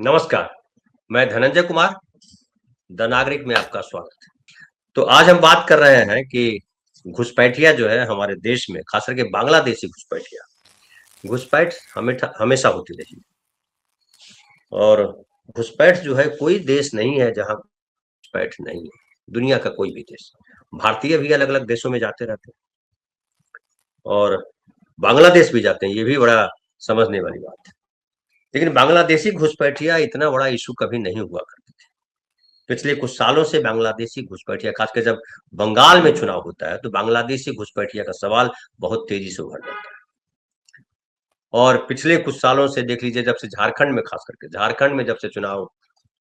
नमस्कार, मैं धनंजय कुमार, द नागरिक में आपका स्वागत है। तो आज हम बात कर रहे हैं कि घुसपैठिया जो है हमारे देश में, खास करके बांग्लादेशी घुसपैठिया, घुसपैठ हमेशा होती रही है। और घुसपैठ जो है, कोई देश नहीं है जहाँ घुसपैठ नहीं है, दुनिया का कोई भी देश। भारतीय भी अलग-अलग देशों में जाते रहते हैं और बांग्लादेश भी जाते हैं, ये भी बड़ा समझने वाली बात है। लेकिन बांग्लादेशी घुसपैठिया इतना बड़ा इश्यू कभी नहीं हुआ करती थी। पिछले कुछ सालों से बांग्लादेशी घुसपैठिया, खासकर जब बंगाल में चुनाव होता है, तो बांग्लादेशी घुसपैठिया का सवाल बहुत तेजी से उभर जाता है। और पिछले कुछ सालों से देख लीजिए, जब से झारखंड में, खास करके झारखंड में जब से चुनाव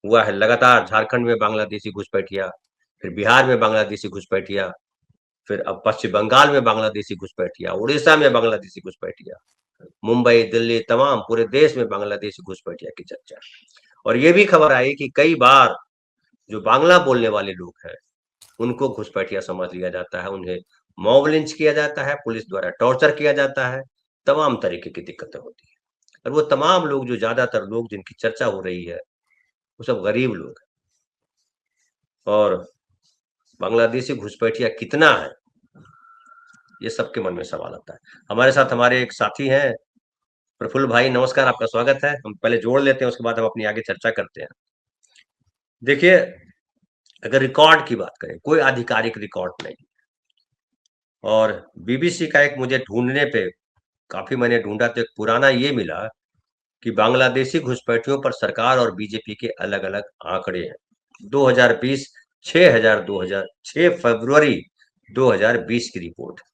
हुआ है, लगातार झारखंड में बांग्लादेशी घुसपैठिया, फिर बिहार में बांग्लादेशी घुसपैठिया, फिर अब पश्चिम बंगाल में बांग्लादेशी घुसपैठिया, उड़ीसा में बांग्लादेशी घुसपैठिया, मुंबई, दिल्ली, तमाम पूरे देश में बांग्लादेशी घुसपैठिया की चर्चा है। और ये भी खबर आई कि कई बार जो बांग्ला बोलने वाले लोग हैं, उनको घुसपैठिया समझ लिया जाता है, उन्हें मॉब लिंच किया जाता है, पुलिस द्वारा टॉर्चर किया जाता है, तमाम तरीके की दिक्कतें होती है। और वो तमाम लोग, जो ज्यादातर लोग जिनकी चर्चा हो रही है, वो सब गरीब लोग हैं। और बांग्लादेशी घुसपैठिया कितना है, ये सबके मन में सवाल आता है। हमारे साथ हमारे एक साथी हैं, प्रफुल्ल भाई। नमस्कार, आपका स्वागत है। हम पहले जोड़ लेते हैं, उसके बाद हम अपनी आगे चर्चा करते हैं। देखिए, अगर रिकॉर्ड की बात करें, कोई आधिकारिक रिकॉर्ड नहीं। और बीबीसी का एक, मुझे ढूंढने पे काफी मैंने ढूंढा तो एक पुराना ये मिला कि बांग्लादेशी घुसपैठियों पर सरकार और बीजेपी के अलग-अलग आंकड़े हैं। 2020 6 फरवरी 2020 की रिपोर्ट है।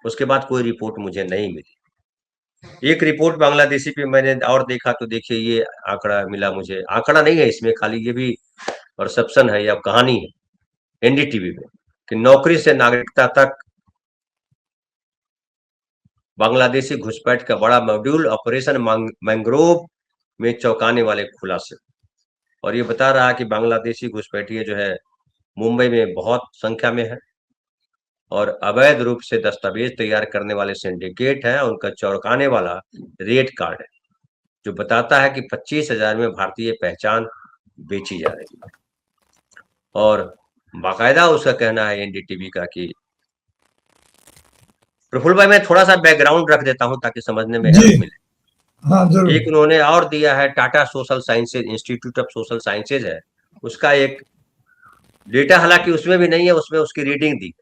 उसके बाद कोई रिपोर्ट मुझे नहीं मिली। एक रिपोर्ट बांग्लादेशी पे मैंने और देखा, तो देखिए ये आंकड़ा मिला मुझे। आंकड़ा नहीं है इसमें, खाली ये भी परसेप्शन है या कहानी है एनडीटीवी में, कि नौकरी से नागरिकता तक बांग्लादेशी घुसपैठ का बड़ा मॉड्यूल, ऑपरेशन मैंग्रोव में चौंकाने वाले खुलासे। और ये बता रहा है कि बांग्लादेशी घुसपैठिए जो है मुंबई में बहुत संख्या में है और अवैध रूप से दस्तावेज तैयार करने वाले सिंडिकेट है। उनका चौंकाने वाला रेड कार्ड है, जो बताता है कि 25,000 में भारतीय पहचान बेची जा रही है। और बाकायदा उसका कहना है एनडीटीवी का कि, प्रफुल्ल भाई मैं थोड़ा सा बैकग्राउंड रख देता हूं ताकि समझने में हेल्प जी, मिले। हाँ, ज़रूर। एक उन्होंने और दिया है, Tata social sciences, institute of social sciences है, उसका एक डेटा, हालांकि उसमें भी नहीं है, उसमें उसकी रीडिंग दी।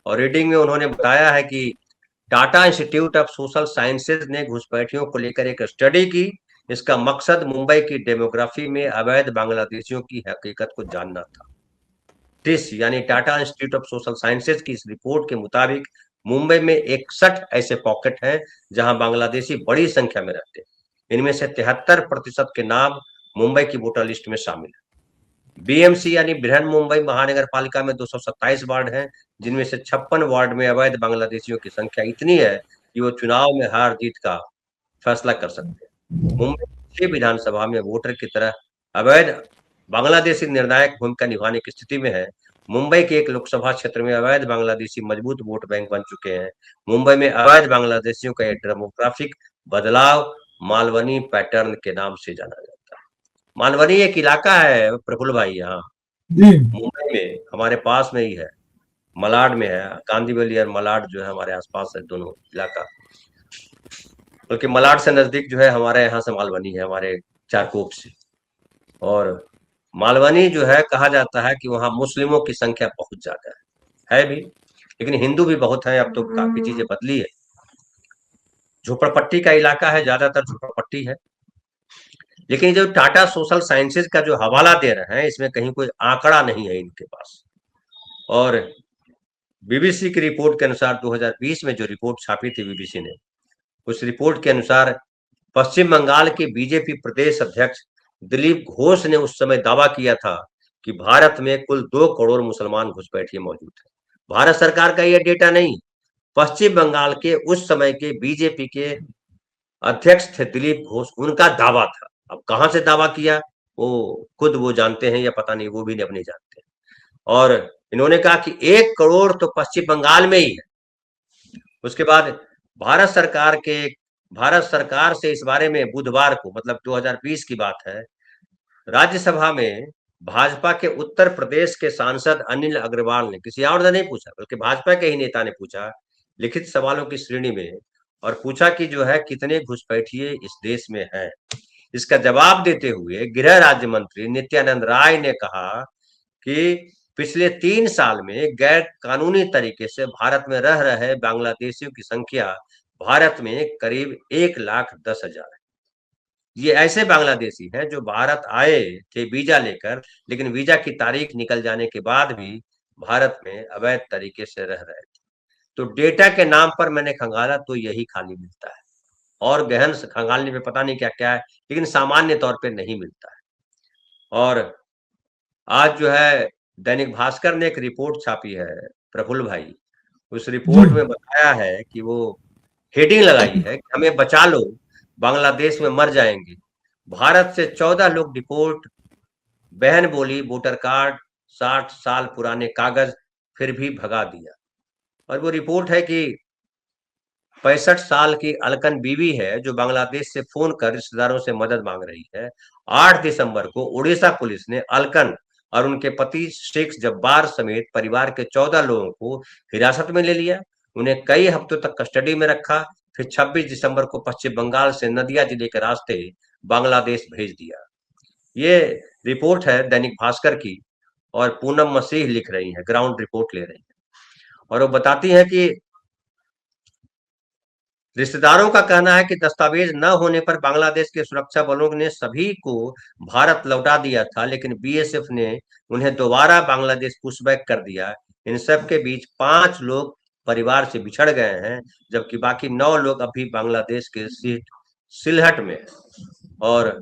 और रीडिंग में उन्होंने बताया है कि Tata institute of social sciences ने घुसपैठियों को लेकर एक स्टडी की। इसका मकसद मुंबई की डेमोग्राफी में अवैध बांग्लादेशियों की हकीकत को जानना था। टिस यानी Tata institute of social sciences की इस रिपोर्ट के मुताबिक मुंबई में 61 ऐसे पॉकेट हैं जहां बांग्लादेशी बड़ी संख्या में रहते हैं। इनमें से 73% के नाम मुंबई की वोटर लिस्ट में शामिल है। बीएमसी यानी बृहन मुंबई महानगर पालिका में 227 वार्ड हैं, जिनमें से 56 वार्ड में अवैध बांग्लादेशियों की संख्या इतनी है कि वो चुनाव में हार जीत का फैसला कर सकते हैं। मुंबई की 6 विधानसभा में वोटर की तरह अवैध बांग्लादेशी निर्णायक भूमिका निभाने की स्थिति में है। मुंबई के एक लोकसभा क्षेत्र में अवैध बांग्लादेशी मजबूत वोट बैंक बन चुके हैं। मुंबई में अवैध बांग्लादेशियों का एक डेमोग्राफिक बदलाव मालवनी पैटर्न के नाम से जाना जाता है। मालवनी एक इलाका है प्रफुल्ल भाई, यहाँ जी, मुंबई में हमारे पास में ही है, मलाड में है। कांदिवली और मलाड जो है हमारे आसपास है, दोनों इलाका। बल्कि मलाड से नजदीक जो है हमारे यहाँ से मालवनी है, हमारे चारकोप से। और मालवनी जो है, कहा जाता है कि वहाँ मुस्लिमों की संख्या बहुत ज्यादा है भी, लेकिन हिंदू भी बहुत है। अब तो काफी चीजें बदली है। झोपड़पट्टी का इलाका है, ज्यादातर झोपड़पट्टी है। लेकिन जो टाटा सोशल साइंसेज का जो हवाला दे रहे हैं, इसमें कहीं कोई आंकड़ा नहीं है इनके पास। और बीबीसी की रिपोर्ट के अनुसार 2020 में जो रिपोर्ट छापी थी बीबीसी ने, उस रिपोर्ट के अनुसार पश्चिम बंगाल के बीजेपी प्रदेश अध्यक्ष दिलीप घोष ने उस समय दावा किया था कि भारत में कुल 2 करोड़ मुसलमान घुसपैठिए मौजूद हैं। भारत सरकार का यह डेटा नहीं, पश्चिम बंगाल के उस समय के बीजेपी के अध्यक्ष थे दिलीप घोष, उनका दावा था। अब कहां से दावा किया, वो खुद वो जानते हैं या पता नहीं, वो भी अपने जानते हैं। और इन्होंने कहा कि 1 करोड़ तो पश्चिम बंगाल में ही है। उसके बाद भारत सरकार से इस बारे में बुधवार को, मतलब 2020 की बात है, राज्यसभा में भाजपा के उत्तर प्रदेश के सांसद अनिल अग्रवाल ने, किसी और ने नहीं पूछा बल्कि भाजपा के ही नेता ने पूछा लिखित सवालों की श्रेणी में, और पूछा कि जो है कितने घुसपैठिए इस देश में हैं। इसका जवाब देते हुए गृह राज्य मंत्री नित्यानंद राय ने कहा कि पिछले 3 साल में गैर कानूनी तरीके से भारत में रह रहे बांग्लादेशियों की संख्या भारत में करीब 1,10,000 है। ये ऐसे बांग्लादेशी हैं जो भारत आए थे वीजा लेकर, लेकिन वीजा की तारीख निकल जाने के बाद भी भारत में अवैध तरीके से रह रहे थे। तो डेटा के नाम पर मैंने खंगाला तो यही खाली मिलता है, और गहन खंगालने में पता नहीं क्या क्या है, लेकिन सामान्य तौर पे नहीं मिलता है। और आज जो है दैनिक भास्कर ने एक रिपोर्ट छापी है प्रफुल्ल भाई, उस जी। रिपोर्ट में बताया है कि वो हेडिंग लगाई है कि हमें बचा लो, बांग्लादेश में मर जाएंगे। भारत से 14 लोग डिपोर्ट, बहन बोली वोटर कार्ड, 60 साल पुराने कागज, फिर भी भगा दिया। और वो रिपोर्ट है कि 65 साल की अलकन बीवी है जो बांग्लादेश से फोन कर रिश्तेदारों से मदद मांग रही है। 8 दिसंबर को उड़ीसा पुलिस ने अलकन और उनके पति शेख जब्बार समेत परिवार के 14 लोगों को हिरासत में ले लिया, उन्हें कई हफ्तों तक कस्टडी में रखा, फिर 26 दिसंबर को पश्चिम बंगाल से नदिया जिले के रास्ते बांग्लादेश भेज दिया। ये रिपोर्ट है दैनिक भास्कर की, और पूनम मसीह लिख रही है, ग्राउंड रिपोर्ट ले रही है, और वो बताती है कि रिश्तेदारों का कहना है कि दस्तावेज न होने पर बांग्लादेश के सुरक्षा बलों ने सभी को भारत लौटा दिया था, लेकिन बीएसएफ ने उन्हें दोबारा बांग्लादेश पुशबैक कर दिया। इन सब के बीच 5 लोग परिवार से बिछड़ गए हैं, जबकि बाकी 9 लोग अभी बांग्लादेश के सिलहट में। और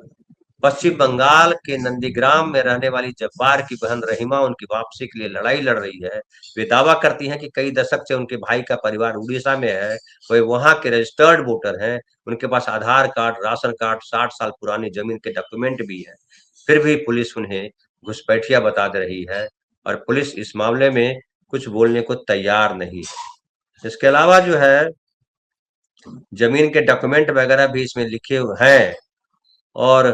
पश्चिम बंगाल के नंदीग्राम में रहने वाली जब्बार की बहन रहीमा उनकी वापसी के लिए लड़ाई लड़ रही है। वे दावा करती हैं कि कई दशक से उनके भाई का परिवार उड़ीसा में है, वे वहां के रजिस्टर्ड वोटर हैं, उनके पास आधार कार्ड, राशन कार्ड, 60 साल पुरानी जमीन के डॉक्यूमेंट भी है। फिर भी पुलिस उन्हें घुसपैठिया बता दे रही है, और पुलिस इस मामले में कुछ बोलने को तैयार नहीं है। इसके अलावा जो है जमीन के डॉक्यूमेंट वगैरह भी इसमें लिखे हुए हैं, और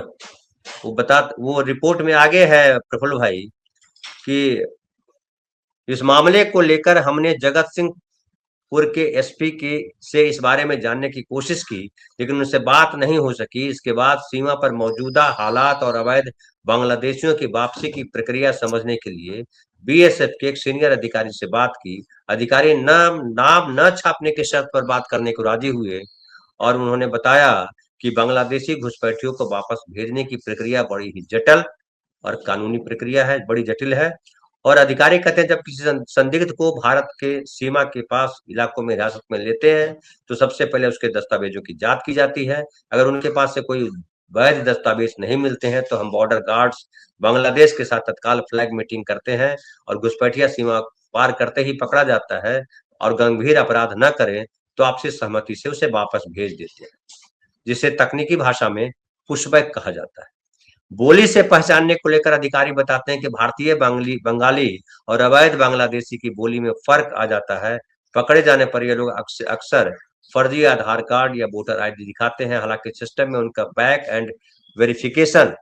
वो रिपोर्ट में आगे है प्रफुल्ल भाई कि इस मामले को लेकर हमने जगत सिंहपुर के एसपी के से इस बारे में जानने की कोशिश की, लेकिन उनसे बात नहीं हो सकी। इसके बाद सीमा पर मौजूदा हालात और अवैध बांग्लादेशियों की वापसी की प्रक्रिया समझने के लिए बीएसएफ के एक सीनियर अधिकारी से बात की। अधिकारी नाम न छापने की शर्त पर बात करने को राजी हुए, और उन्होंने बताया कि बांग्लादेशी घुसपैठियों को वापस भेजने की प्रक्रिया बड़ी ही जटिल और कानूनी प्रक्रिया है, बड़ी जटिल है। और अधिकारी कहते हैं जब किसी संदिग्ध को भारत के सीमा के पास इलाकों में हिरासत में लेते हैं तो सबसे पहले उसके दस्तावेजों की जांच की जाती है। अगर उनके पास से कोई वैध दस्तावेज नहीं मिलते हैं तो हम बॉर्डर गार्ड्स बांग्लादेश के साथ तत्काल फ्लैग मीटिंग करते हैं, और घुसपैठिया सीमा पार करते ही पकड़ा जाता है, और गंभीर अपराध न करें तो आपसी सहमति से उसे वापस भेज देते हैं, जिसे तकनीकी भाषा में पुशबैक कहा जाता है। बोली से पहचानने को लेकर अधिकारी बताते हैं कि भारतीय बंगाली और अवैध बांग्लादेशी की बोली में फर्क आ जाता है। पकड़े जाने पर ये लोग अक्सर फर्जी आधार कार्ड या वोटर आईडी दिखाते हैं, हालांकि सिस्टम में उनका बैक एंड वेरिफिकेशन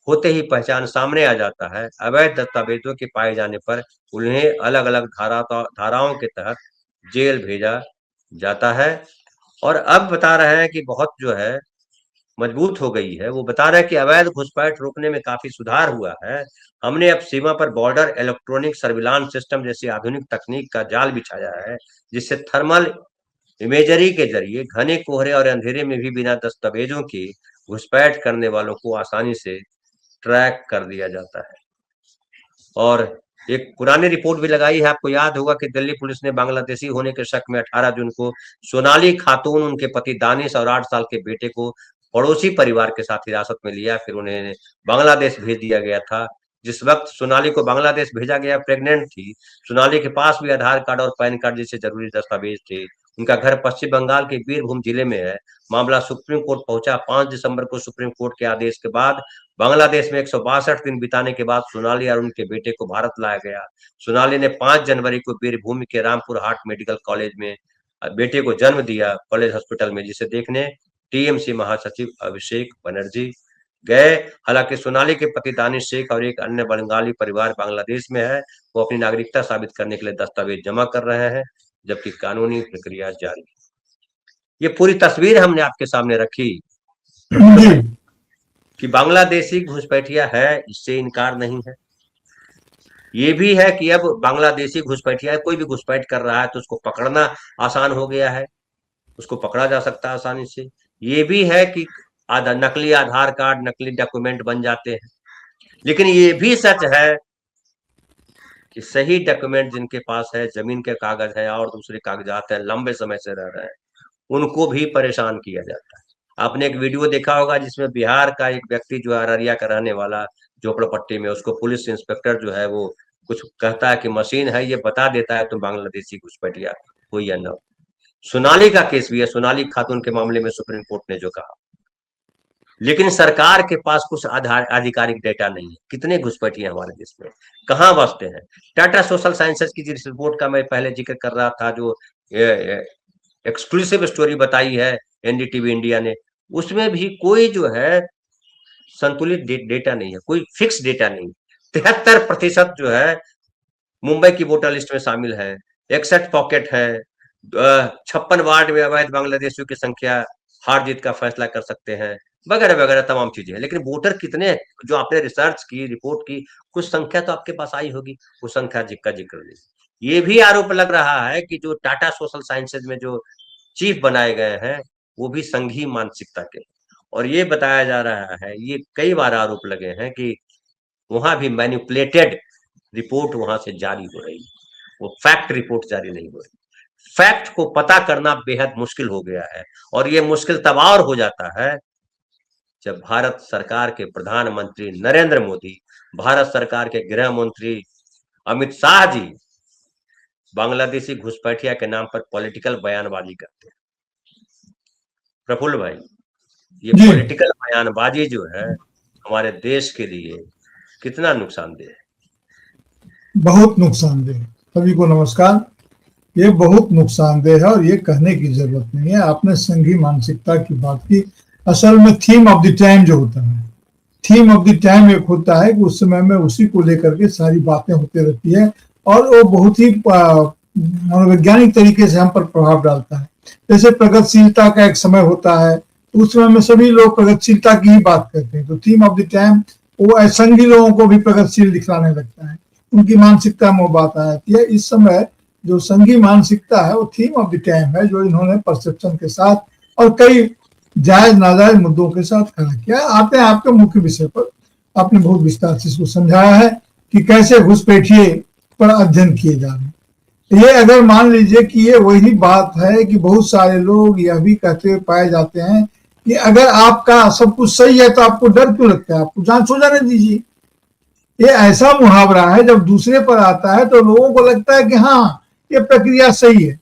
होते ही पहचान सामने आ जाता है। अवैध दस्तावेजों के पाए जाने पर उन्हें अलग अलग धाराओं के तहत जेल भेजा जाता है। और अब बता रहे हैं कि बहुत जो है मजबूत हो गई है। वो बता रहे हैं कि अवैध घुसपैठ रोकने में काफी सुधार हुआ है। हमने अब सीमा पर बॉर्डर इलेक्ट्रॉनिक सर्विलांस सिस्टम जैसी आधुनिक तकनीक का जाल बिछाया है, जिससे थर्मल इमेजरी के जरिए घने कोहरे और अंधेरे में भी बिना दस्तावेजों के घुसपैठ करने वालों को आसानी से ट्रैक कर दिया जाता है। और एक पुरानी रिपोर्ट भी लगाई है, आपको याद होगा कि दिल्ली पुलिस ने बांग्लादेशी होने के शक में 18 जून को सोनाली खातून, उनके पति दानिश और 8 साल के बेटे को पड़ोसी परिवार के साथ हिरासत में लिया, फिर उन्हें बांग्लादेश भेज दिया गया था। जिस वक्त सोनाली को बांग्लादेश भेजा गया, प्रेग्नेंट थी। सोनाली के पास भी आधार कार्ड और पैन कार्ड जैसे जरूरी दस्तावेज थे। उनका घर पश्चिम बंगाल के बीरभूम जिले में है। मामला सुप्रीम कोर्ट पहुंचा। 5 दिसंबर को सुप्रीम कोर्ट के आदेश के बाद बांग्लादेश में 162 दिन बिताने के बाद सोनाली और उनके बेटे को भारत लाया गया। सोनाली ने 5 जनवरी को बीरभूम के रामपुर हाट मेडिकल कॉलेज में बेटे को जन्म दिया, कॉलेज हॉस्पिटल में, जिसे देखने टीएमसी महासचिव अभिषेक बनर्जी गए। हालांकि सोनाली के पति दानिश शेख और एक अन्य बंगाली परिवार बांग्लादेश में है, वो अपनी नागरिकता साबित करने के लिए दस्तावेज जमा कर रहे हैं, जबकि कानूनी प्रक्रिया जारी है। ये पूरी तस्वीर हमने आपके सामने रखी प्रफुल्ल भाई कि बांग्लादेशी घुसपैठिया है, इससे इनकार नहीं है। ये भी है कि अब बांग्लादेशी घुसपैठिया कोई भी घुसपैठ कर रहा है तो उसको पकड़ना आसान हो गया है, उसको पकड़ा जा सकता है आसानी से। ये भी है कि नकली आधार कार्ड, नकली डॉक्यूमेंट बन जाते हैं। लेकिन ये भी सच है कि सही डॉक्यूमेंट जिनके पास है, जमीन के कागज है और दूसरे कागजात है, लंबे समय से रह रहे हैं, उनको भी परेशान किया जाता है। आपने एक वीडियो देखा होगा जिसमें बिहार का एक व्यक्ति जो है, अररिया का रहने वाला, झोपड़पट्टी में, उसको पुलिस इंस्पेक्टर जो है वो कुछ कहता है कि मशीन है, ये बता देता है तुम बांग्लादेशी घुसपैठिया हो या ना। सोनाली का केस भी है, सोनाली खातून के मामले में सुप्रीम कोर्ट ने जो कहा। लेकिन सरकार के पास कुछ आधार आधिकारिक डेटा नहीं है, कितने घुसपैठिए हमारे देश में, कहाँ बसते हैं। टाटा सोशल साइंसेज की जिस रिपोर्ट का मैं पहले जिक्र कर रहा था, जो एक्सक्लूसिव स्टोरी बताई है एनडीटीवी इंडिया ने, उसमें भी कोई जो है संतुलित डेटा नहीं है, कोई फिक्स डेटा नहीं। 73% जो है मुंबई की वोटर लिस्ट में शामिल है, 61 पॉकेट है, 56 वार्ड में अवैध बांग्लादेशियों की संख्या हार जीत का फैसला कर सकते हैं, वगैरह वगैरह तमाम चीजें हैं। लेकिन वोटर कितने, जो आपने रिसर्च की, रिपोर्ट की, कुछ संख्या तो आपके पास आई होगी, उस संख्या का जिक्र नहीं। ये भी आरोप लग रहा है कि जो टाटा सोशल साइंसेज में जो चीफ बनाए गए हैं वो भी संघी मानसिकता के, और ये बताया जा रहा है, ये कई बार आरोप लगे हैं कि वहां भी मैनिपुलेटेड रिपोर्ट वहां से जारी हो रही है, वो फैक्ट रिपोर्ट जारी नहीं हो रही। फैक्ट को पता करना बेहद मुश्किल हो गया है, और ये मुश्किल तब और हो जाता है जब भारत सरकार के प्रधानमंत्री नरेंद्र मोदी, भारत सरकार के गृह मंत्री अमित शाह जी बांग्लादेशी घुसपैठिया के नाम पर पॉलिटिकल बयानबाजी करते हैं। प्रफुल्ल भाई, ये पॉलिटिकल बयानबाजी जो है हमारे देश के लिए कितना नुकसानदेह है? बहुत नुकसानदेह। सभी को नमस्कार। ये बहुत नुकसानदेह है और ये कहने की जरूरत नहीं है। आपने संघी मानसिकता की बात की। असल में थीम ऑफ द टाइम जो होता है, थीम ऑफ द टाइम एक होता है कि उस समय में उसी को लेकर के सारी बातें होती रहती है और वो बहुत ही मनोवैज्ञानिक तरीके से हम पर प्रभाव डालता है। जैसे प्रगतिशीलता का एक समय होता है, तो उस समय में सभी लोग प्रगतिशीलता की ही बात करते हैं, तो थीम ऑफ द टाइम वो संघी लोगों को भी प्रगतिशील दिखलाने लगता है, उनकी मानसिकता में बात आ जाती है। इस समय जो संघी मानसिकता है वो थीम ऑफ द टाइम है, जो इन्होंने परसेप्शन के साथ और कई जायज नाजायज मुद्दों के साथ खड़ा किया। आते हैं आपके मुख्य विषय पर। आपने बहुत विस्तार से इसको समझाया है कि कैसे घुसपैठिए पर अध्ययन किए जा रहे हैं। ये अगर मान लीजिए कि ये वही बात है कि बहुत सारे लोग यह भी कहते हुए पाए जाते हैं कि अगर आपका सब कुछ सही है तो आपको डर क्यों लगता है, आपको जांच हो जाने दीजिए। ये ऐसा मुहावरा है, जब दूसरे पर आता है तो लोगों को लगता है कि हाँ ये प्रक्रिया सही है,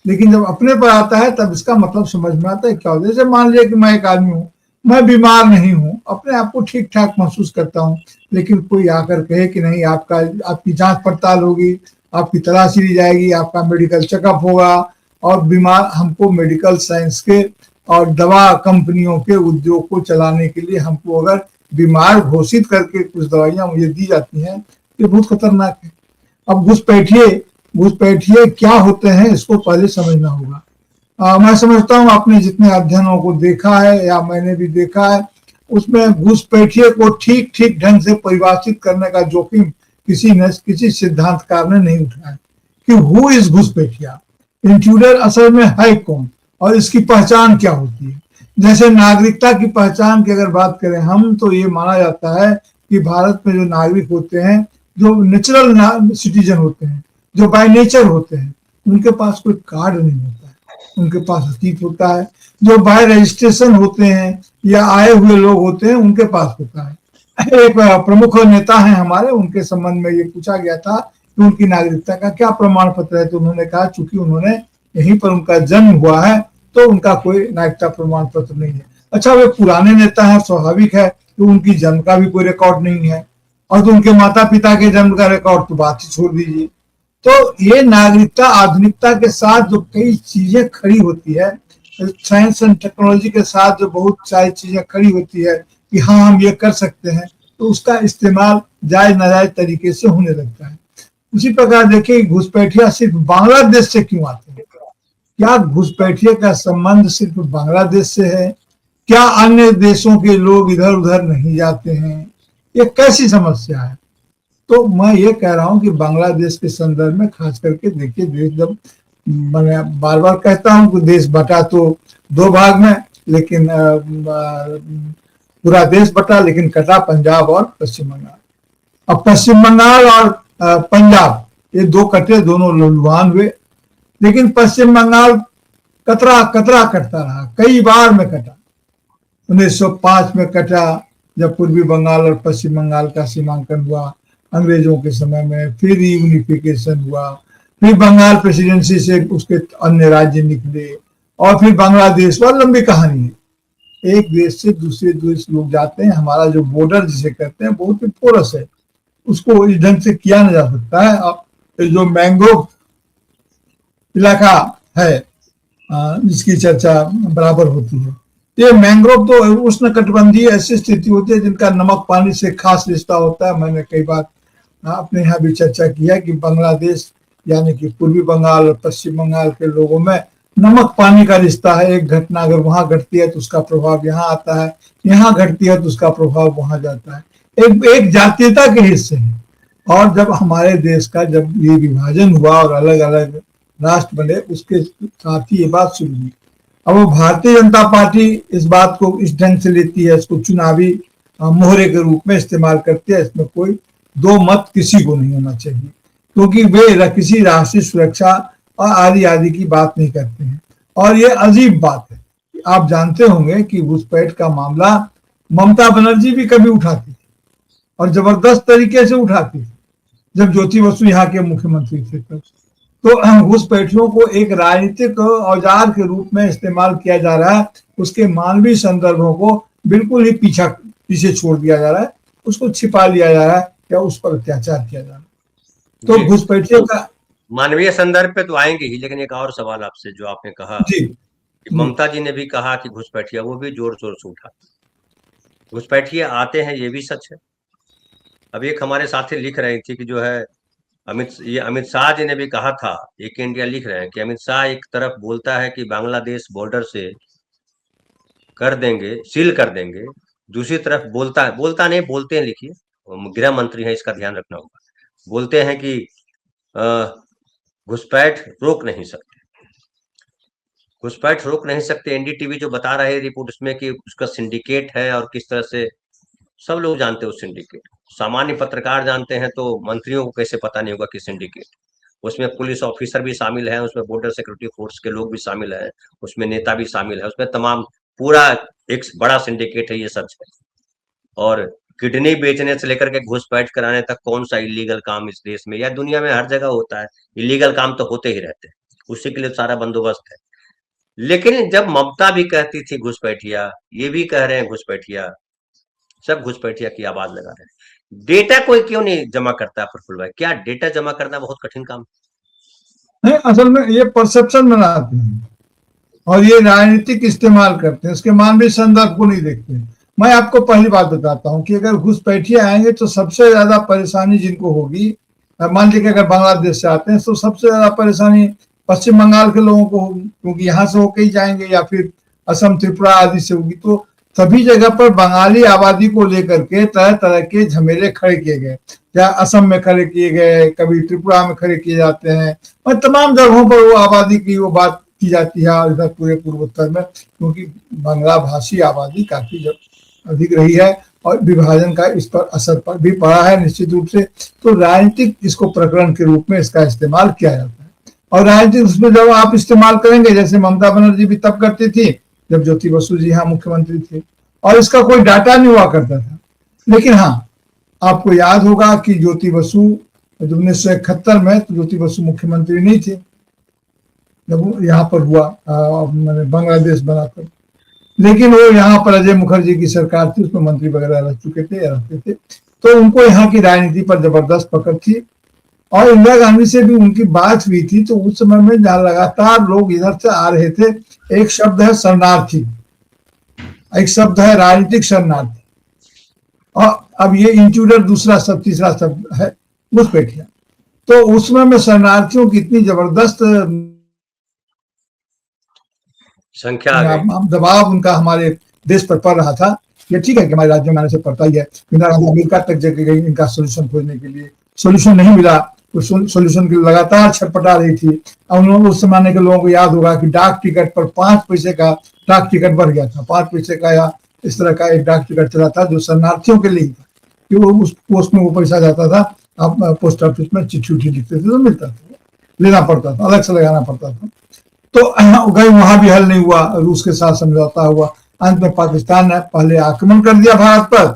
लेकिन जब अपने पर आता है तब इसका मतलब समझ में आता है क्या होता है। जैसे मान लिया कि मैं एक आदमी हूँ, मैं बीमार नहीं हूँ, अपने आप को ठीक ठाक महसूस करता हूँ, लेकिन कोई आकर कहे कि नहीं आपकी जांच पड़ताल होगी, आपकी तलाशी ली जाएगी, आपका मेडिकल चेकअप होगा, और बीमार हमको मेडिकल साइंस के और दवा कंपनियों के उद्योग को चलाने के लिए हमको अगर बीमार घोषित करके कुछ दवाइयां मुझे दी जाती हैं, ये बहुत खतरनाक है। अब घुसपैठिए क्या होते हैं इसको पहले समझना होगा। मैं समझता हूँ आपने जितने अध्ययनों को देखा है या मैंने भी देखा है, उसमें घुसपैठिए को ठीक ठीक ढंग से परिभाषित करने का जोखिम किसी सिद्धांतकार ने नहीं उठाया कि हु इज घुसपैठिया, इंट्रूडर असल में है कौन और इसकी पहचान क्या होती है। जैसे नागरिकता की पहचान की अगर बात करें हम, तो ये माना जाता है कि भारत में जो नागरिक होते हैं, जो नेचुरल सिटीजन होते हैं, जो बाय नेचर होते हैं, उनके पास कोई कार्ड नहीं होता है, उनके पास अतीत होता है। जो बाय रजिस्ट्रेशन होते हैं या आए हुए लोग होते हैं, उनके पास होता है। एक प्रमुख नेता हैं हमारे, उनके संबंध में ये पूछा गया था कि उनकी नागरिकता का क्या प्रमाण पत्र है, तो उन्होंने कहा चूंकि उन्होंने यहीं पर उनका जन्म हुआ है तो उनका कोई नागरिकता प्रमाण पत्र नहीं है। अच्छा, वे पुराने नेता है, स्वाभाविक है कि उनकी जन्म का भी कोई रिकॉर्ड नहीं है, और तो उनके माता पिता के जन्म का रिकॉर्ड तो बात ही छोड़ दीजिए। तो ये नागरिकता आधुनिकता के साथ जो कई चीजें खड़ी होती है, साइंस एंड टेक्नोलॉजी के साथ जो बहुत सारी चीजें खड़ी होती है, कि हाँ हम ये कर सकते हैं, तो उसका इस्तेमाल जायज नाजायज तरीके से होने लगता है। उसी प्रकार देखिए घुसपैठिया सिर्फ बांग्लादेश से क्यों आते हैं? क्या घुसपैठिए का संबंध सिर्फ बांग्लादेश से है? क्या अन्य देशों के लोग इधर उधर नहीं जाते हैं? ये कैसी समस्या है? तो मैं ये कह रहा हूं कि बांग्लादेश के संदर्भ में खास करके देखिए, देश जब मैं बार बार कहता हूं कि देश बटा तो दो भाग में, लेकिन पूरा देश बटा लेकिन कटा पंजाब और पश्चिम बंगाल। अब पश्चिम बंगाल और पंजाब ये दो कटे, दोनों लुहान हुए, लेकिन पश्चिम बंगाल कतरा कतरा कटता रहा, कई बार में कटा। 1905 में कटा जब पूर्वी बंगाल और पश्चिम बंगाल का सीमांकन हुआ अंग्रेजों के समय में, फिर यूनिफिकेशन हुआ, फिर बंगाल प्रेसिडेंसी से उसके अन्य राज्य निकले, और फिर बांग्लादेश, और लंबी कहानी है। एक देश से दूसरे देश लोग जाते हैं, हमारा जो बॉर्डर जिसे कहते हैं बहुत ही पोरस है, उसको इस ढंग से किया न जा सकता है। अब जो मैंग्रोव इलाका है जिसकी चर्चा बराबर होती है, ये मैंग्रोव तो उष्ण कटिबंधीय ऐसी स्थिति होती है जिनका नमक पानी से खास रिश्ता होता है। मैंने कई बार अपने यहाँ भी चर्चा की है कि बांग्लादेश यानी कि पूर्वी बंगाल और पश्चिम बंगाल के लोगों में नमक पानी का रिश्ता है। एक घटना अगर वहां घटती है तो उसका प्रभाव यहाँ आता है, यहाँ घटती है तो उसका प्रभाव वहां जाता है। एक जातीयता के हिस्से हैं। और जब हमारे देश का जब ये विभाजन हुआ और अलग अलग राष्ट्र बने, उसके साथ ही ये बात शुरू हुई। अब वो भारतीय जनता पार्टी इस बात को इस ढंग से लेती है, इसको चुनावी मोहरे के रूप में इस्तेमाल करती है। इसमें कोई दो मत किसी को नहीं होना चाहिए, क्योंकि वे किसी राष्ट्रीय सुरक्षा और आदि आदि की बात नहीं करते हैं। और ये अजीब बात है, आप जानते होंगे कि घुसपैठ का मामला ममता बनर्जी भी कभी उठाती थी, और जबरदस्त तरीके से उठाती थी, जब ज्योति बसु यहाँ के मुख्यमंत्री थे तब। तो घुसपैठियों को एक राजनीतिक औजार के रूप में इस्तेमाल किया जा रहा है, उसके मानवीय संदर्भों को बिल्कुल ही पीछे छोड़ दिया जा रहा है, उसको छिपा लिया जा रहा है या उस पर अत्याचार किया जा रहा है। तो घुसपैठियों का मानवीय संदर्भ पे तो आएंगे ही, लेकिन एक और सवाल आपसे, जो आपने कहा जी, कि ममता जी ने भी कहा कि घुसपैठिया, वो भी जोर जोर से उठा। घुसपैठिया आते हैं, ये भी सच है। अब एक हमारे साथी लिख रही थी कि जो है अमित शाह जी ने भी कहा था, एक इंडिया लिख रहे हैं कि अमित शाह एक तरफ बोलता है कि बांग्लादेश बॉर्डर से कर देंगे, सील कर देंगे, दूसरी तरफ बोलता नहीं, बोलते हैं, लिखिए, गृह मंत्री है, इसका ध्यान रखना होगा। बोलते हैं कि घुसपैठ रोक नहीं सकते, घुसपैठ रोक नहीं सकते। एनडीटीवी जो बता रहे रिपोर्ट उसमें कि उसका सिंडिकेट है, और किस तरह से सब लोग जानते हैं उस सिंडिकेट। सामान्य पत्रकार जानते हैं, तो मंत्रियों को कैसे पता नहीं होगा कि सिंडिकेट। उसमें पुलिस ऑफिसर भी शामिल हैं, उसमें बॉर्डर सिक्योरिटी फोर्स के लोग भी शामिल हैं, उसमें नेता भी शामिल है, उसमें तमाम पूरा एक बड़ा सिंडिकेट है, ये सच है। और किडनी बेचने से लेकर के घुसपैठ कराने तक कौन सा इलीगल काम इस देश में या दुनिया में हर जगह होता है। इलीगल काम तो होते ही रहते हैं, उसी के लिए सारा बंदोबस्त है। लेकिन जब ममता भी कहती थी घुसपैठिया, ये भी कह रहे हैं घुसपैठिया, सब घुसपैठिया की आवाज लगा रहे हैं। डेटा कोई क्यों नहीं जमा करता प्रफुल्ल भाई? क्या डेटा जमा करना बहुत कठिन काम है? असल में ये परसेप्शन बनाते हैं और ये राजनीतिक इस्तेमाल करते हैं, उसके मानवीय संदर्भ को नहीं देखते हैं। मैं आपको पहली बात बताता हूं कि अगर घुसपैठिए आएंगे तो सबसे ज्यादा परेशानी जिनको होगी, मान लीजिए अगर बांग्लादेश से आते हैं तो सबसे ज्यादा परेशानी पश्चिम बंगाल के लोगों को होगी, क्योंकि यहाँ से होके ही जाएंगे, या फिर असम त्रिपुरा आदि से होगी। तो सभी जगह पर बंगाली आबादी को लेकर के तरह तरह के झमेले खड़े किए गए, या असम में खड़े किए गए, कभी त्रिपुरा में खड़े किए जाते हैं, और तमाम जगहों पर वो आबादी की वो बात की जाती है। और इधर पूरे पूर्वोत्तर में क्योंकि बांग्ला भाषी आबादी काफी अधिक रही है, और विभाजन का इस पर असर पर भी पड़ा है निश्चित रूप से। तो राजनीतिक इसको प्रकरण के रूप में इसका इस्तेमाल किया जाता है, और राजनीतिक उसमें जब आप इस्तेमाल करेंगे, जैसे ममता बनर्जी भी तब करती थी जब ज्योति बसु जी यहाँ मुख्यमंत्री थे, और इसका कोई डाटा नहीं हुआ करता था। लेकिन हाँ, आपको याद होगा कि ज्योति बसु 1971 में तो ज्योति बसु मुख्यमंत्री नहीं थे जब यहाँ पर हुआ, मैंने बांग्लादेश बनाकर, लेकिन वो यहाँ पर अजय मुखर्जी की सरकार थी, उसमें मंत्री वगैरह रह चुके थे या रहते थे, तो उनको यहाँ की राजनीति पर जबरदस्त पकड़ थी। और इंदिरा गांधी से भी उनकी बात हुई थी, तो उस समय में जहाँ लगातार लोग इधर से आ रहे थे, एक शब्द है शरणार्थी, एक शब्द है राजनीतिक शरणार्थी। और अब ये इंट्रूडर दूसरा शब्द, तीसरा शब्द है घुसपैठिया। तो उसमें मैं शरणार्थियों की इतनी जबरदस्त संख्या आ गई। दबाव उनका हमारे देश पर पड़ रहा था। ये ठीक है कि हमारे राज्य में आने से पड़ता ही है। इंदिरा गांधी अमेरिका तक जगह गई इनका सोल्यूशन खोजने के लिए, सोल्यूशन नहीं मिला। सोल्यूशन के लगातार छटपटा रही थी। और उस जमाने के लोगों को याद होगा कि डाक टिकट पर 5 पैसे का डाक टिकट बढ़ गया था, 5 पैसे का या इस तरह का एक डाक टिकट चला था जो शरणार्थियों के लिए था कि वो उस पोस्ट में वो पैसा जाता था, आप पोस्ट ऑफिस में चिट्ठी उठी लिखते थे तो मिलता था, लेना पड़ता था, अलग से लगाना पड़ता था। तो गए वहां भी हल नहीं हुआ, रूस के साथ समझौता हुआ। अंत में पाकिस्तान ने पहले आक्रमण कर दिया भारत पर,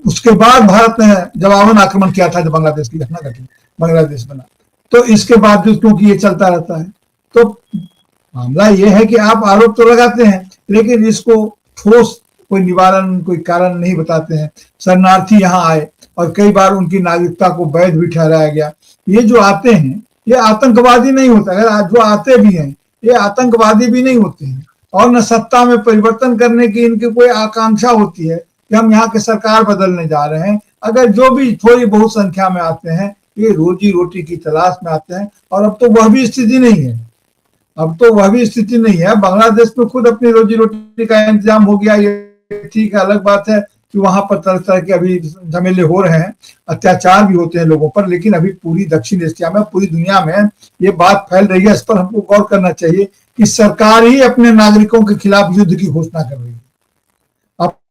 उसके बाद भारत ने जवाबन आक्रमण किया था जब बांग्लादेश की घटना घटी, बांग्लादेश बना। तो इसके बावजूद क्योंकि ये चलता रहता है, तो मामला ये है कि आप आरोप तो लगाते हैं लेकिन इसको ठोस कोई निवारण, कोई कारण नहीं बताते हैं। शरणार्थी यहाँ आए और कई बार उनकी नागरिकता को वैध भी ठहराया गया। ये जो आते हैं ये आतंकवादी नहीं होता, अगर जो आते भी हैं ये आतंकवादी भी नहीं होते हैं। और न सत्ता में परिवर्तन करने की इनकी कोई आकांक्षा होती है कि हम यहाँ के सरकार बदलने जा रहे हैं। अगर जो भी थोड़ी बहुत संख्या में आते हैं ये रोजी रोटी की तलाश में आते हैं। और अब तो वह भी स्थिति नहीं है, अब तो वह भी स्थिति नहीं है। बांग्लादेश में खुद अपनी रोजी रोटी का इंतजाम हो गया, ये ठीक है, अलग बात है कि वहां पर तरह तरह के अभी झमेले हो रहे हैं, अत्याचार भी होते हैं लोगों पर। लेकिन अभी पूरी दक्षिण एशिया में, पूरी दुनिया में ये बात फैल रही है। इस पर हमको गौर करना चाहिए कि सरकार ही अपने नागरिकों के खिलाफ युद्ध की घोषणा कर रही है।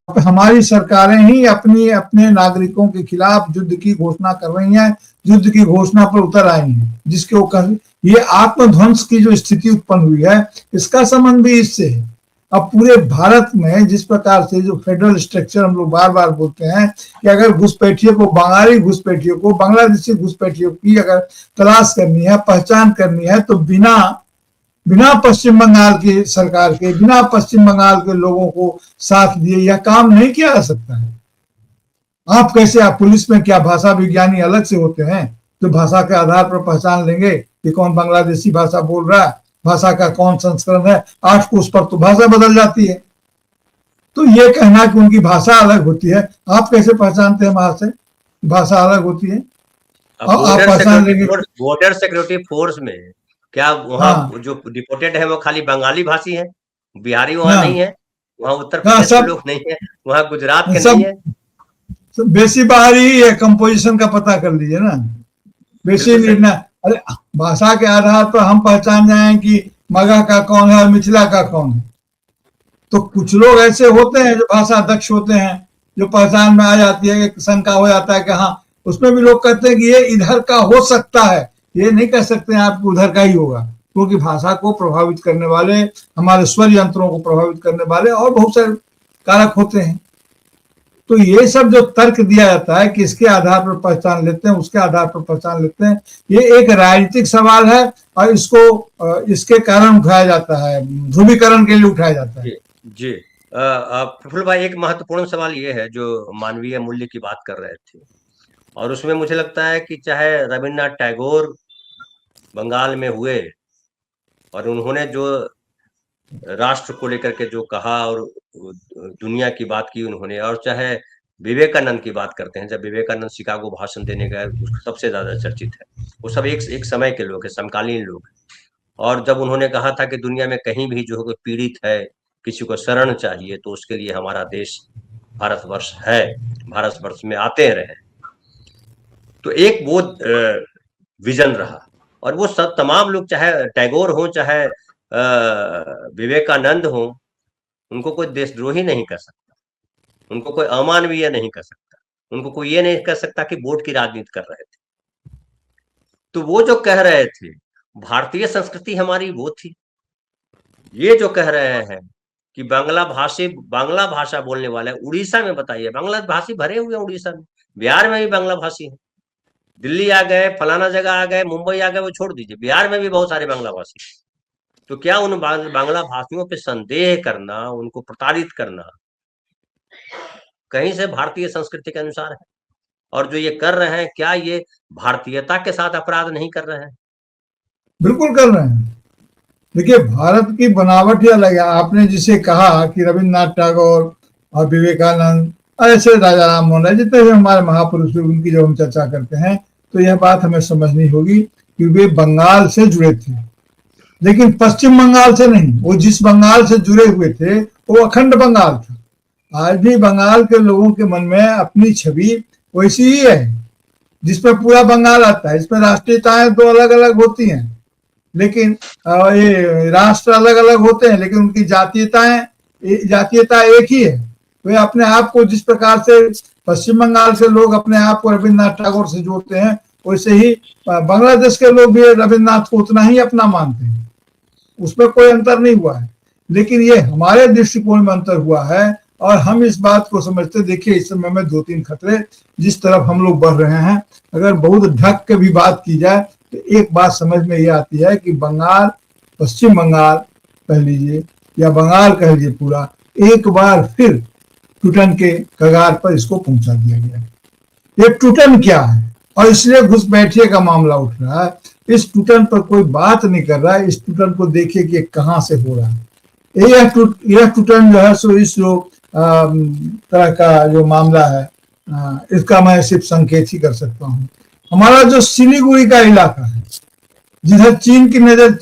अब हमारी सरकारें ही अपने नागरिकों के खिलाफ युद्ध की घोषणा कर रही हैं, युद्ध की घोषणा पर उतर आई हैं, जिसके वो ये आत्मध्वंस की जो स्थिति उत्पन्न हुई है इसका संबंध भी इससे है। अब पूरे भारत में जिस प्रकार से जो फेडरल स्ट्रक्चर हम लोग बार बार बोलते हैं कि अगर घुसपैठियों को, बंगाली घुसपैठियों को, बांग्लादेशी घुसपैठियों की अगर तलाश करनी है, पहचान करनी है तो बिना पश्चिम बंगाल की सरकार के, बिना पश्चिम बंगाल के लोगों को साथ दिए यह काम नहीं किया जा सकता है। आप कैसे, आप पुलिस में क्या भाषा विज्ञानी अलग से होते हैं जो भाषा के आधार पर पहचान लेंगे कि कौन बांग्लादेशी भाषा बोल रहा है, भाषा का कौन संस्करण है। 8 कोस पर तो भाषा बदल जाती है। तो ये कहना कि उनकी भाषा अलग होती है, आप कैसे पहचानते हैं वहां से भाषा अलग होती है? आप पहचान लेंगे बॉर्डर सिक्योरिटी फोर्स में क्या वहाँ जो डिपोटेड है वो खाली बंगाली भाषी है, बिहारी वहाँ नहीं है, वहाँ उत्तर प्रदेश के लोग नहीं है, वहाँ गुजरात के नहीं है, बेसी बाहरी है। कंपोजिशन का पता कर लीजिए ना, बेसी ना। अरे भाषा के आधार पर हम पहचान जाएं कि मगह का कौन है और मिथिला का कौन है। तो कुछ लोग ऐसे होते हैं जो भाषा दक्ष होते हैं, जो पहचान में आ जाती है, एक शंका हो जाता है कि हाँ, उसमें भी लोग कहते हैं कि ये इधर का हो सकता है, ये नहीं कह सकते हैं आप उधर का ही होगा, क्योंकि भाषा को प्रभावित करने वाले, हमारे स्वर यंत्रों को प्रभावित करने वाले और बहुत सारे कारक होते हैं। तो ये सब जो तर्क दिया जाता है कि इसके आधार पर पहचान लेते हैं, उसके आधार पर पहचान लेते हैं, ये एक राजनीतिक सवाल है और इसको इसके कारण उठाया जाता है, ध्रुवीकरण के लिए उठाया जाता है। जी प्रफुल्ल भाई, एक महत्वपूर्ण सवाल ये है जो मानवीय मूल्य की बात कर रहे थे, और उसमें मुझे लगता है कि चाहे रविन्द्रनाथ टैगोर बंगाल में हुए और उन्होंने जो राष्ट्र को लेकर के जो कहा और दुनिया की बात की उन्होंने, और चाहे विवेकानंद की बात करते हैं, जब विवेकानंद शिकागो भाषण देने गए सबसे ज्यादा चर्चित है, वो सब एक समय के लोग हैं, समकालीन लोग हैं। और जब उन्होंने कहा था कि दुनिया में कहीं भी जो कोई पीड़ित है, किसी को शरण चाहिए, तो उसके लिए हमारा देश भारतवर्ष है, भारतवर्ष में आते रहे। तो एक वो विजन रहा, और वो सब तमाम लोग, चाहे टैगोर हो, चाहे विवेकानंद हो, उनको कोई देशद्रोही नहीं कर सकता, उनको कोई अमानवीय नहीं कर सकता, उनको कोई ये नहीं कर सकता कि वोट की राजनीति कर रहे थे। तो वो जो कह रहे थे भारतीय संस्कृति हमारी वो थी, ये जो कह रहे हैं कि बांग्ला भाषा बोलने वाले उड़ीसा में, बताइए, बांग्ला भाषी भरे हुए हैं उड़ीसा में, बिहार में भी बांग्ला भाषी है, दिल्ली आ गए, फलाना जगह आ गए, मुंबई आ गए, वो छोड़ दीजिए, बिहार में भी बहुत सारे बांग्ला भाषी। तो क्या उन बांग्ला भाषियों पे संदेह करना, उनको प्रताड़ित करना कहीं से भारतीय संस्कृति के अनुसार है? और जो ये कर रहे हैं, क्या ये भारतीयता के साथ अपराध नहीं कर रहे हैं? बिल्कुल कर रहे हैं। देखिए, भारत की बनावट ही अलग है। आपने जिसे कहा कि रविन्द्रनाथ टैगोर और विवेकानंद और ऐसे राजा राम मोहन राय, जितने भी हमारे महापुरुष हुए, उनकी जब हम चर्चा करते हैं तो यह बात हमें समझनी होगी कि वे बंगाल से जुड़े थे, लेकिन पश्चिम बंगाल से नहीं। वो जिस बंगाल से जुड़े हुए थे वो अखंड बंगाल था। आज भी बंगाल के लोगों के मन में अपनी छवि वैसी ही है, जिसमें पूरा बंगाल आता है। इसमें राष्ट्रीयताएं दो अलग अलग होती हैं, लेकिन ये राष्ट्र अलग अलग होते हैं, लेकिन उनकी जातीयता एक ही है। वे अपने आप को जिस प्रकार से पश्चिम बंगाल के लोग अपने आप को रविन्द्रनाथ टैगोर से जोड़ते हैं, वैसे ही बांग्लादेश के लोग भी रविन्द्रनाथ को उतना ही अपना मानते हैं। उसमें कोई अंतर नहीं हुआ है, लेकिन ये हमारे दृष्टिकोण में अंतर हुआ है और हम इस बात को समझते। देखिए, इस समय में 2-3 खतरे जिस तरफ हम लोग बढ़ रहे हैं, अगर बहुत ढक के भी बात की जाए तो एक बात समझ में ये आती है कि बंगाल, पश्चिम बंगाल कह लीजिए या बंगाल कह लीजिए, पूरा एक बार फिर टूटन के कगार पर इसको पहुंचा दिया गया। ये टूटन क्या है, और इसलिए घुसपैठिए का मामला उठ रहा है। इस टूटन पर कोई बात नहीं कर रहा है। इस टूटन को देखिए कि कहां से हो रहा है। यह टूटन जो है सो इस जो तरह का जो मामला है, इसका मैं सिर्फ संकेत ही कर सकता हूँ। हमारा जो सिलीगुड़ी का इलाका है, जिधर चीन की नजर,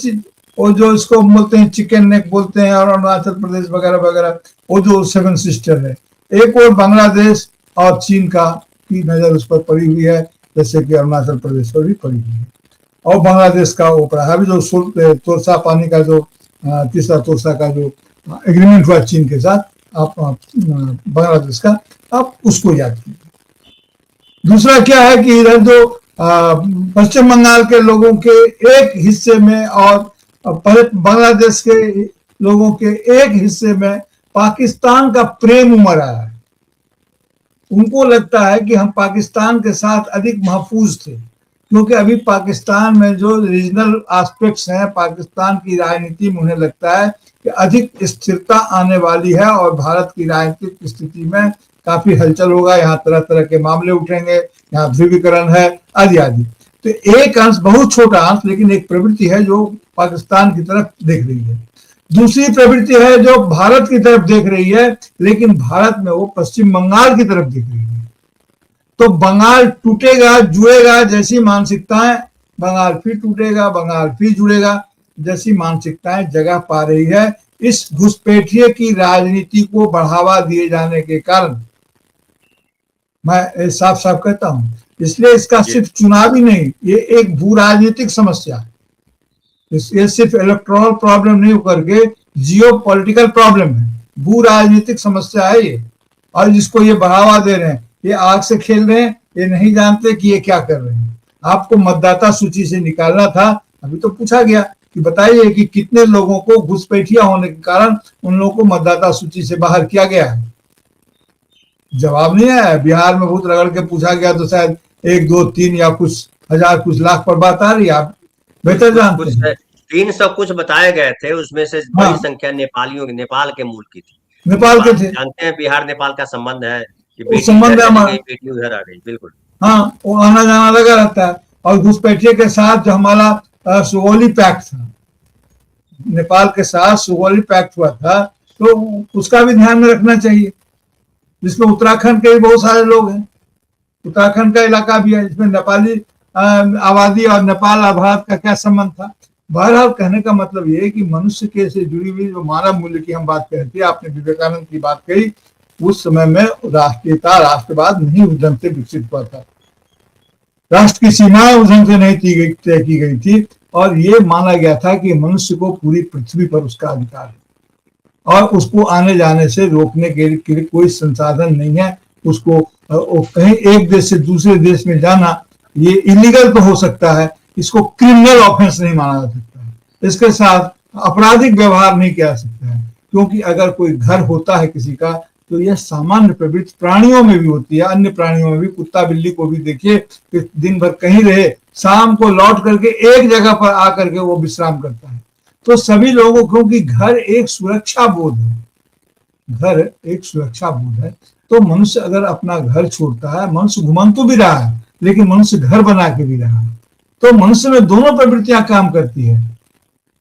वो जो इसको बोलते हैं चिकन नेक बोलते हैं, और अरुणाचल प्रदेश वगैरह वगैरह, वो जो 7 सिस्टर है, एक और बांग्लादेश और चीन की नजर उस पर पड़ी हुई है, जैसे कि अरुणाचल प्रदेश पर भी पड़ी हुई है। और बांग्लादेश का ऊपर अभी जो तोरसा पानी का जो तीसरा तोरसा का जो एग्रीमेंट हुआ चीन के साथ, आप बांग्लादेश का, आप उसको याद कीजिए। दूसरा क्या है कि इधर जो पश्चिम बंगाल के लोगों के एक हिस्से में और बांग्लादेश के लोगों के एक हिस्से में पाकिस्तान का प्रेम उमड़ आया है। उनको लगता है कि हम पाकिस्तान के साथ अधिक महफूज थे, क्योंकि अभी पाकिस्तान में जो रीजनल एस्पेक्ट्स हैं, पाकिस्तान की राजनीति में उन्हें लगता है कि अधिक स्थिरता आने वाली है और भारत की राजनीतिक स्थिति में काफी हलचल होगा। यहाँ तरह तरह के मामले उठेंगे, यहाँ ध्रुवीकरण है आदि आदि। तो एक अंश, बहुत छोटा अंश, लेकिन एक प्रवृत्ति है जो पाकिस्तान की तरफ देख रही है। दूसरी प्रवृत्ति है जो भारत की तरफ देख रही है, लेकिन भारत में वो पश्चिम बंगाल की तरफ देख रही है। तो बंगाल टूटेगा, जुड़ेगा जैसी मानसिकताएं, बंगाल फिर टूटेगा, बंगाल फिर जुड़ेगा जैसी मानसिकताएं जगह पा रही है इस घुसपैठिए की राजनीति को बढ़ावा दिए जाने के कारण। मैं साफ साफ कहता हूं, इसलिए इसका सिर्फ चुनावी नहीं, ये एक भू राजनीतिक समस्या है। ये सिर्फ इलेक्टोरल प्रॉब्लम नहीं होकर के जियो पॉलिटिकल प्रॉब्लम है, भू राजनीतिक समस्या है ये। और जिसको ये बढ़ावा दे रहे हैं, ये आग से खेल रहे हैं, ये नहीं जानते कि ये क्या कर रहे हैं। आपको मतदाता सूची से निकालना था, अभी तो पूछा गया कि बताइए कि कितने लोगों को घुसपैठिया होने के कारण उन लोगों को मतदाता सूची से बाहर किया गया है। जवाब नहीं आया। बिहार में बहुत रगड़ के पूछा गया तो शायद 1, 2, 3 या कुछ हजार कुछ लाख पर बात आ रही है। आप बेहतर जानते हैं। 300 कुछ बताए गए थे, उसमें से बड़ी संख्या नेपाल के मूल की थी। नेपाल के थे। जानते हैं बिहार नेपाल का संबंध है कि बेटी उधर आ गई। बिल्कुल, हाँ, वो आना जाना लगा रहता है। और घुसपैठिए के साथ जो हमारा सुगौली पैक्ट था, नेपाल के साथ सुगौली पैक्ट हुआ था, तो उसका भी ध्यान में रखना चाहिए, जिसमें उत्तराखंड के भी बहुत सारे लोग हैं। उत्तराखंड का इलाका भी है, जिसमें नेपाली आबादी और नेपाल और भारत का क्या संबंध था। बहरहाल कहने का मतलब ये है कि मनुष्य के से जुड़ी हुई जो मानव मूल्य की हम बात करते हैं, आपने विवेकानंद की बात कही, उस समय में राष्ट्रीयता, राष्ट्रवाद नहीं उस ढंग से विकसित हुआ था। राष्ट्र की सीमाएं उस ढंग से नहीं तय की गई थी, और ये माना गया था कि मनुष्य को पूरी पृथ्वी पर उसका अधिकार है और उसको आने जाने से रोकने के लिए कोई संसाधन नहीं है। उसको कहीं एक देश से दूसरे देश में जाना ये इलीगल तो हो सकता है, इसको क्रिमिनल ऑफेंस नहीं माना जा सकता है, इसके साथ आपराधिक व्यवहार नहीं किया जा सकता है। क्योंकि अगर कोई घर होता है किसी का, तो यह सामान्य प्रवृत्ति प्राणियों में भी होती है, अन्य प्राणियों में भी। कुत्ता बिल्ली को भी देखिए कि दिन भर कहीं रहे, शाम को लौट करके एक जगह पर आकर के वो विश्राम करता है। तो सभी लोगों को, क्योंकि घर एक सुरक्षा बोध है, घर एक सुरक्षा बोध है। तो मनुष्य अगर अपना घर छोड़ता है, मनुष्य घुमंतु भी रहा है, लेकिन मनुष्य घर बना के भी रहा है। तो मनुष्य में दोनों प्रवृत्तियां काम करती है।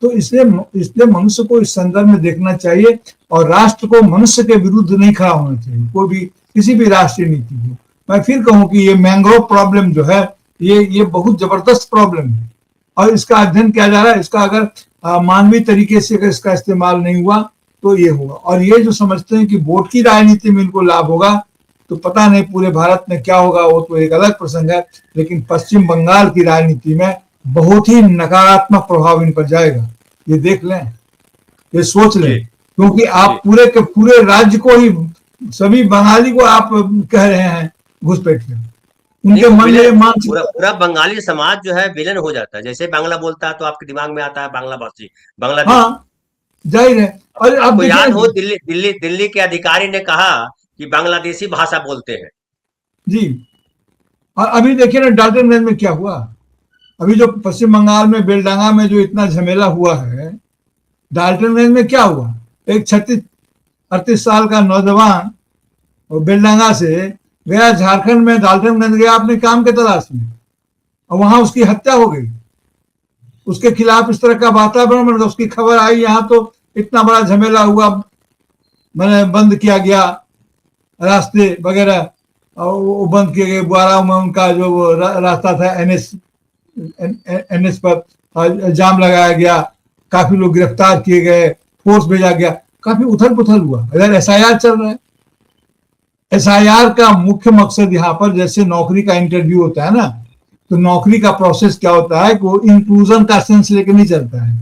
तो इसलिए मनुष्य को इस संदर्भ में देखना चाहिए और राष्ट्र को मनुष्य के विरुद्ध नहीं खड़ा होना चाहिए, कोई भी किसी भी राष्ट्रीय नीति को। मैं फिर कहूं कि ये मैंग्रोव प्रॉब्लम जो है ये बहुत जबरदस्त प्रॉब्लम है और इसका अध्ययन किया जा रहा है। इसका अगर मानवीय तरीके से अगर इसका इस्तेमाल नहीं हुआ तो ये होगा। और ये जो समझते हैं कि वोट की राजनीति में इनको लाभ होगा, तो पता नहीं पूरे भारत में क्या होगा, वो तो एक अलग प्रसंग है। लेकिन पश्चिम बंगाल की राजनीति में बहुत ही नकारात्मक प्रभाव इन पर जाएगा, ये देख लें, ये सोच लें, क्योंकि आप पूरे के पूरे राज्य को ही, सभी बंगाली को आप कह रहे हैं घुसपैठिया। उनके मन में मानसिक पूरा बंगाली समाज जो है विलन हो जाता है। जैसे बांग्ला बोलता है तो आपके दिमाग में आता है बांग्ला भाषी, बांग्लादेश। हाँ, जाहिर है। और आपको याद हो दिल्ली के अधिकारी ने कहा कि बांग्लादेशी भाषा बोलते हैं जी। और अभी देखिए ना डाल्टनगंज में क्या हुआ, अभी जो पश्चिम बंगाल में बेलडांगा में जो इतना झमेला हुआ है, डाल्टनगंज में क्या हुआ, एक 36-38 साल का नौजवान और बेलडांगा से गया झारखंड में, डाल्टनगंज गया अपने काम के तलाश में, और वहां उसकी हत्या हो गई। उसके खिलाफ इस तरह का वातावरण बन गया, उसकी खबर आई, यहाँ तो इतना बड़ा झमेला हुआ, मैंने बंद किया गया रास्ते वगैरह, और वो बंद किए गए। बुआरा में उनका जो रास्ता था एनएस पर जाम लगाया गया, काफी लोग गिरफ्तार किए गए, फोर्स भेजा गया, काफी उथल पुथल हुआ। इधर एसआईआर चल रहा है। एसआईआर का मुख्य मकसद यहाँ पर, जैसे नौकरी का इंटरव्यू होता है ना, तो नौकरी का प्रोसेस क्या होता है कि वो इंक्लूजन का सेंस लेके नहीं चलता है।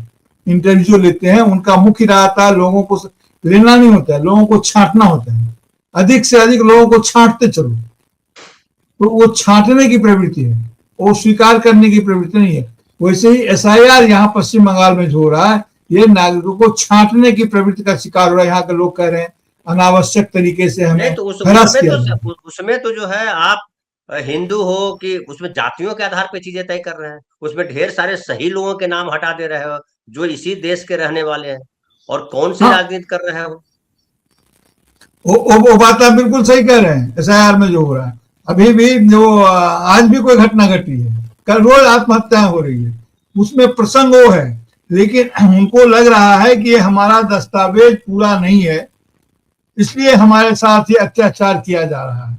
इंटरव्यू लेते हैं, उनका मुख्य रहता है लोगों को लेना नहीं होता है, लोगों को छांटना होता है, अधिक से अधिक लोगों को छांटते चलो। तो वो छांटने की प्रवृत्ति है, वो स्वीकार करने की प्रवृत्ति नहीं है। वैसे ही एसआईआर यहाँ पश्चिम बंगाल में जो हो रहा है, ये नागरिकों को छांटने की प्रवृत्ति का शिकार हो रहा है। यहाँ के लोग कह रहे हैं अनावश्यक तरीके से हमें तो हरास किया। उसमें तो जो है आप हिंदू हो कि उसमें जातियों के आधार पे चीजें तय कर रहे हैं। उसमें ढेर सारे सही लोगों के नाम हटा दे रहे हो जो इसी देश के रहने वाले हैं, और कौन सी राजनीति कर रहे हो। वो बात आप बिल्कुल सही कह रहे हैं। एसआईआर में जो हो रहा है, अभी भी जो आज भी कोई घटना घटी है, कल रोज आत्महत्याएं हो रही है, उसमें प्रसंग वो है, लेकिन उनको लग रहा है कि ये हमारा दस्तावेज पूरा नहीं है, इसलिए हमारे साथ ये अत्याचार किया जा रहा है।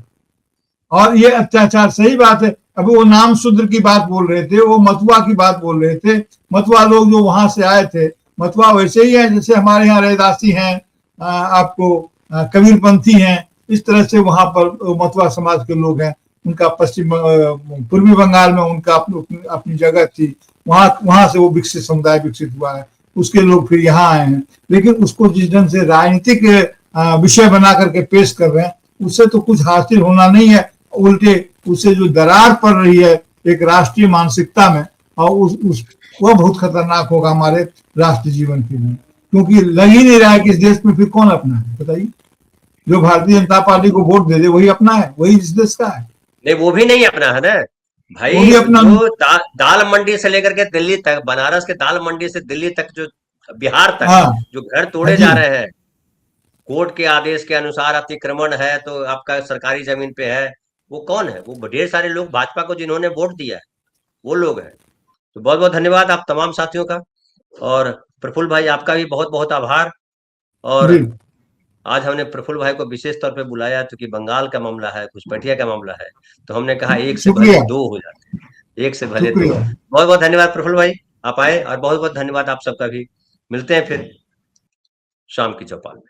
और ये अत्याचार सही बात है। अभी वो नाम शूद्र की बात बोल रहे थे, वो मतुआ की बात बोल रहे थे। मतुआ लोग जो वहां से आए थे, मतुआ वैसे ही है जैसे हमारे यहाँ रैदासी हैं, आपको कबीरपंथी हैं, इस तरह से वहां पर मतुआ समाज के लोग हैं। उनका पूर्वी बंगाल में उनका अपनी जगह थी, वहां से वो विकसित समुदाय विकसित हुआ है, उसके लोग फिर यहाँ आए हैं। लेकिन उसको जिस ढंग से राजनीतिक विषय बना करके पेश कर रहे हैं, उससे तो कुछ हासिल होना नहीं है, उल्टे उससे जो दरार पड़ रही है एक राष्ट्रीय मानसिकता में, और वह बहुत खतरनाक होगा हमारे राष्ट्रीय जीवन के लिए। क्योंकि लग ही नहीं रहा है कि इस देश में फिर कौन अपना है, बताइए। जो भारतीय जनता पार्टी को वोट दे दे वही अपना है, वही इस देश का है। नहीं, वो भी नहीं अपना है ना भाई। वो भी अपना जो दाल मंडी से लेकर के दिल्ली तक, बनारस के दाल मंडी से दिल्ली तक, जो बिहार तक, हाँ, जो घर तोड़े जा रहे हैं, कोर्ट के आदेश के अनुसार अतिक्रमण है तो आपका सरकारी जमीन पे है, वो कौन है? वो ढेर सारे लोग भाजपा को जिन्होंने वोट दिया है, वो लोग हैं। तो बहुत बहुत धन्यवाद आप तमाम साथियों का, और प्रफुल्ल भाई आपका भी बहुत बहुत आभार। और आज हमने प्रफुल्ल भाई को विशेष तौर पे बुलाया क्योंकि बंगाल का मामला है, घुसपैठिया का मामला है, तो हमने कहा एक से भले दो हो जाते हैं, एक से भले दो। बहुत बहुत धन्यवाद प्रफुल्ल भाई, आप आए, और बहुत बहुत धन्यवाद आप सबका भी। मिलते हैं फिर शाम की चौपाल में।